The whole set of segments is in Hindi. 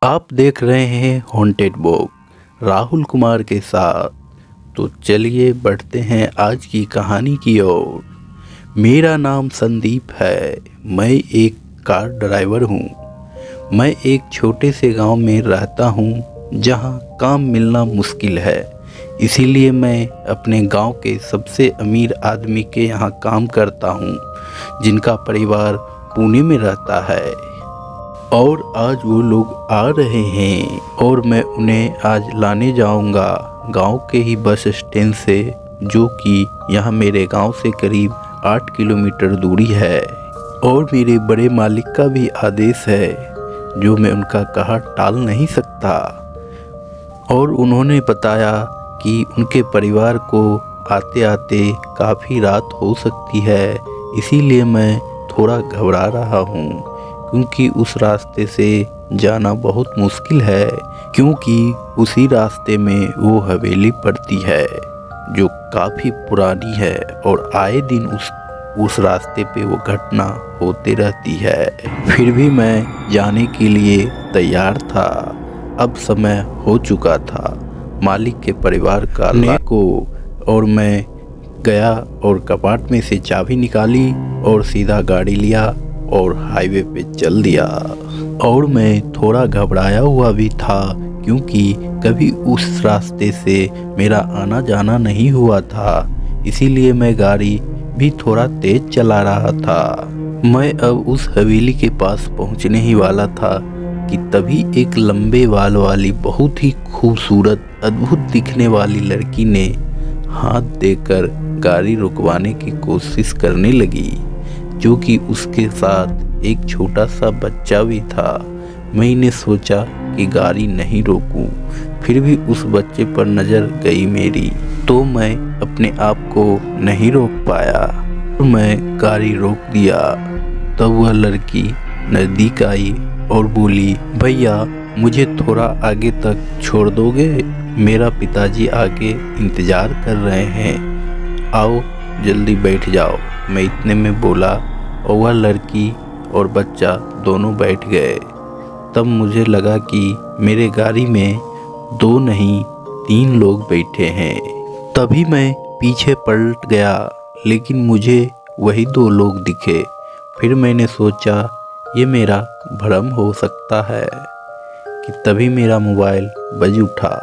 आप देख रहे हैं हॉन्टेड बुक राहुल कुमार के साथ। तो चलिए बढ़ते हैं आज की कहानी की ओर। मेरा नाम संदीप है। मैं एक कार ड्राइवर हूँ। मैं एक छोटे से गांव में रहता हूँ जहाँ काम मिलना मुश्किल है। इसीलिए मैं अपने गांव के सबसे अमीर आदमी के यहाँ काम करता हूँ जिनका परिवार पुणे में रहता है। और आज वो लोग आ रहे हैं और मैं उन्हें आज लाने जाऊंगा गांव के ही बस स्टैंड से, जो कि यहाँ मेरे गांव से करीब 8 किलोमीटर दूरी है। और मेरे बड़े मालिक का भी आदेश है जो मैं उनका कहा टाल नहीं सकता। और उन्होंने बताया कि उनके परिवार को आते आते काफ़ी रात हो सकती है, इसीलिए मैं थोड़ा घबरा रहा हूँ क्योंकि उस रास्ते से जाना बहुत मुश्किल है, क्योंकि उसी रास्ते में वो हवेली पड़ती है जो काफ़ी पुरानी है और आए दिन उस रास्ते पे वो घटना होती रहती है। फिर भी मैं जाने के लिए तैयार था। अब समय हो चुका था मालिक के परिवार का लाने को, और मैं गया और कपाट में से चाबी निकाली और सीधा गाड़ी लिया और हाईवे पे चल दिया। और मैं थोड़ा घबराया हुआ भी था क्योंकि कभी उस रास्ते से मेरा आना जाना नहीं हुआ था, इसीलिए मैं गाड़ी भी थोड़ा तेज चला रहा था। मैं अब उस हवेली के पास पहुंचने ही वाला था कि तभी एक लंबे बाल वाली बहुत ही खूबसूरत अद्भुत दिखने वाली लड़की ने हाथ देकर गाड़ी रुकवाने की कोशिश करने लगी, जो कि उसके साथ एक छोटा सा बच्चा भी था। मैंने सोचा कि गाड़ी नहीं रोकूं, फिर भी उस बच्चे पर नज़र गई मेरी, तो मैं अपने आप को नहीं रोक पाया और मैं गाड़ी रोक दिया। तब वह लड़की नज़दीक आई और बोली, भैया मुझे थोड़ा आगे तक छोड़ दोगे? मेरा पिताजी आगे इंतज़ार कर रहे हैं, आओ जल्दी बैठ जाओ। मैं इतने में बोला और वह लड़की और बच्चा दोनों बैठ गए। तब मुझे लगा कि मेरे गाड़ी में 2 नहीं 3 लोग बैठे हैं। तभी मैं पीछे पलट गया, लेकिन मुझे वही 2 लोग दिखे। फिर मैंने सोचा ये मेरा भ्रम हो सकता है कि तभी मेरा मोबाइल बज उठा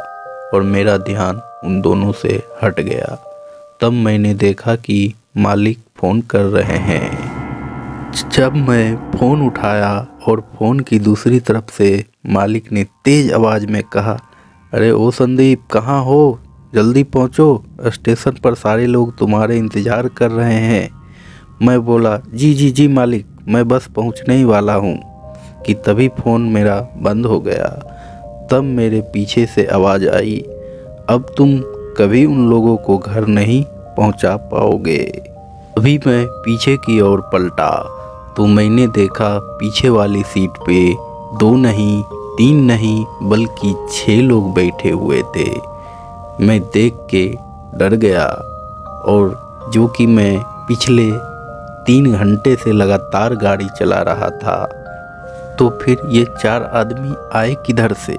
और मेरा ध्यान उन दोनों से हट गया। तब मैंने देखा कि मालिक फ़ोन कर रहे हैं। जब मैं फ़ोन उठाया और फ़ोन की दूसरी तरफ से मालिक ने तेज़ आवाज़ में कहा, अरे ओ संदीप, कहाँ हो? जल्दी पहुँचो, स्टेशन पर सारे लोग तुम्हारे इंतज़ार कर रहे हैं। मैं बोला, जी जी जी मालिक, मैं बस पहुँचने ही वाला हूँ, कि तभी फ़ोन मेरा बंद हो गया। तब मेरे पीछे से आवाज़ आई, अब तुम कभी उन लोगों को घर नहीं पहुँचा पाओगे। अभी मैं पीछे की ओर पलटा तो मैंने देखा पीछे वाली सीट पे 2 नहीं 3 नहीं बल्कि 6 लोग बैठे हुए थे। मैं देख के डर गया, और जो कि मैं पिछले 3 घंटे से लगातार गाड़ी चला रहा था, तो फिर ये 4 आदमी आए किधर से?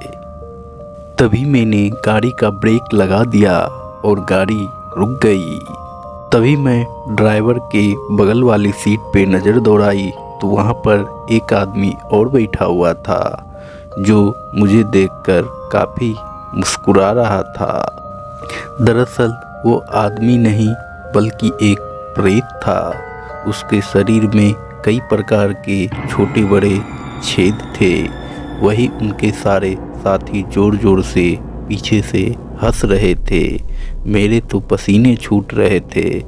तभी मैंने गाड़ी का ब्रेक लगा दिया और गाड़ी रुक गई। तभी मैं ड्राइवर के बगल वाली सीट पे नज़र दौड़ाई तो वहाँ पर एक आदमी और बैठा हुआ था, जो मुझे देखकर काफ़ी मुस्कुरा रहा था। दरअसल वो आदमी नहीं बल्कि एक प्रेत था। उसके शरीर में कई प्रकार के छोटे बड़े छेद थे। वही उनके सारे साथी जोर जोर से पीछे से हंस रहे थे। मेरे तो पसीने छूट रहे थे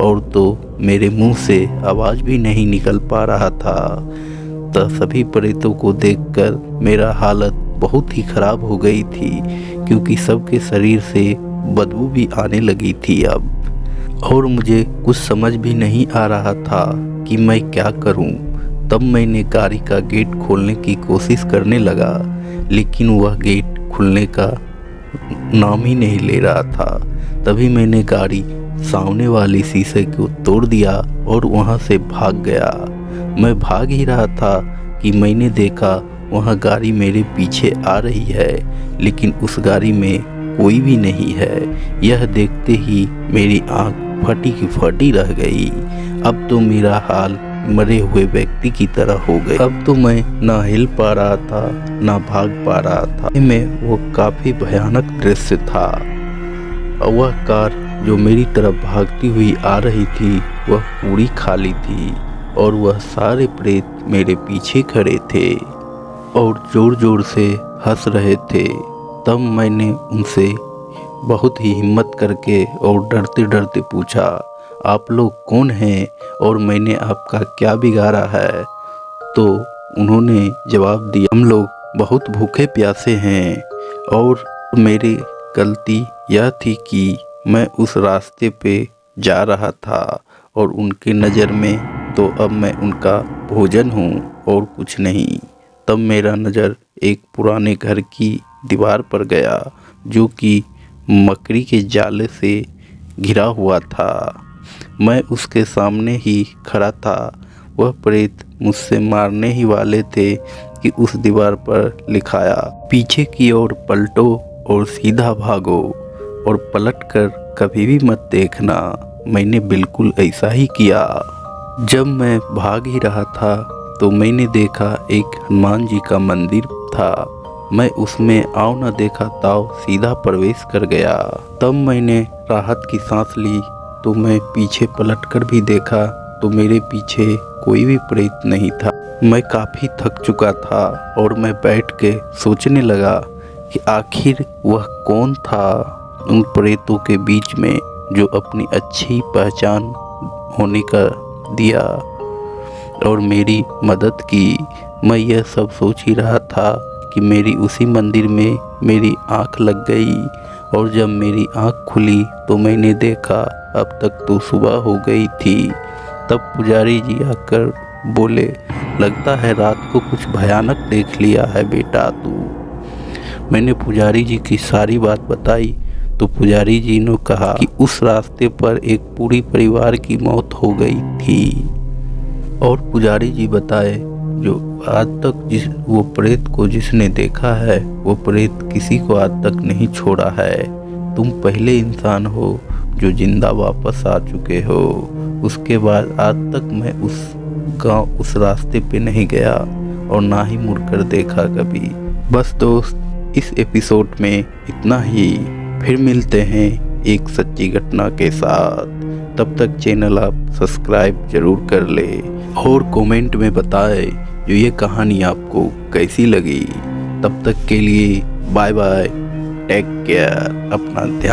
और तो मेरे मुंह से आवाज़ भी नहीं निकल पा रहा था। तो सभी प्रेतों को देखकर मेरा हालत बहुत ही ख़राब हो गई थी, क्योंकि सबके शरीर से बदबू भी आने लगी थी अब। और मुझे कुछ समझ भी नहीं आ रहा था कि मैं क्या करूं। तब मैंने गाड़ी का गेट खोलने की कोशिश करने लगा, लेकिन वह गेट खुलने का नाम ही नहीं ले रहा था। तभी मैंने गाड़ी सामने वाली शीशे को तोड़ दिया और वहां से भाग गया। मैं भाग ही रहा था कि मैंने देखा वहाँ गाड़ी मेरे पीछे आ रही है, लेकिन उस गाड़ी में कोई भी नहीं है। यह देखते ही मेरी आँख फटी की फटी रह गई। अब तो मेरा हाल मरे हुए व्यक्ति की तरह हो गए। अब तो मैं ना हिल पा रहा था, ना भाग पा रहा था। में वो काफ़ी भयानक दृश्य था। वह कार जो मेरी तरफ भागती हुई आ रही थी वह पूरी खाली थी और वह सारे प्रेत मेरे पीछे खड़े थे और जोर जोर से हंस रहे थे। तब मैंने उनसे बहुत ही हिम्मत करके और डरते डरते पूछा, आप लोग कौन हैं और मैंने आपका क्या बिगाड़ा है? तो उन्होंने जवाब दिया, हम लोग बहुत भूखे प्यासे हैं और मेरी गलती यह थी कि मैं उस रास्ते पे जा रहा था और उनके नज़र में तो अब मैं उनका भोजन हूँ और कुछ नहीं। तब मेरा नज़र एक पुराने घर की दीवार पर गया जो कि मकड़ी के जाले से घिरा हुआ था। मैं उसके सामने ही खड़ा था। वह प्रेत मुझसे मारने ही वाले थे कि उस दीवार पर लिखाया, पीछे की ओर पलटो और सीधा भागो और पलटकर कभी भी मत देखना। मैंने बिल्कुल ऐसा ही किया। जब मैं भाग ही रहा था तो मैंने देखा एक हनुमान जी का मंदिर था। मैं उसमें आओ न देखा ताओ सीधा प्रवेश कर गया। तब मैंने राहत की सांस ली तो मैं पीछे पलटकर भी देखा तो मेरे पीछे कोई भी प्रेत नहीं था। मैं काफ़ी थक चुका था और मैं बैठ के सोचने लगा कि आखिर वह कौन था उन प्रेतों के बीच में जो अपनी अच्छी पहचान होने का दिया और मेरी मदद की। मैं यह सब सोच ही रहा था कि मेरी उसी मंदिर में मेरी आँख लग गई और जब मेरी आँख खुली तो मैंने देखा अब तक तो सुबह हो गई थी। तब पुजारी जी आकर बोले, लगता है रात को कुछ भयानक देख लिया है बेटा तू। मैंने पुजारी जी की सारी बात बताई तो पुजारी जी ने कहा कि उस रास्ते पर एक पूरी परिवार की मौत हो गई थी और पुजारी जी बताए जो आज तक वो प्रेत को जिसने देखा है वो प्रेत किसी को आज तक नहीं छोड़ा है। तुम पहले इंसान हो जो जिंदा वापस आ चुके हो। उसके बाद आज तक मैं उस गांव उस रास्ते पे नहीं गया और ना ही मुड़कर देखा कभी। बस दोस्त, इस एपिसोड में इतना ही। फिर मिलते हैं एक सच्ची घटना के साथ। तब तक चैनल आप सब्सक्राइब जरूर कर ले और कमेंट में बताएं जो ये कहानी आपको कैसी लगी। तब तक के लिए बाय बाय, टेक केयर, अपना ध्यान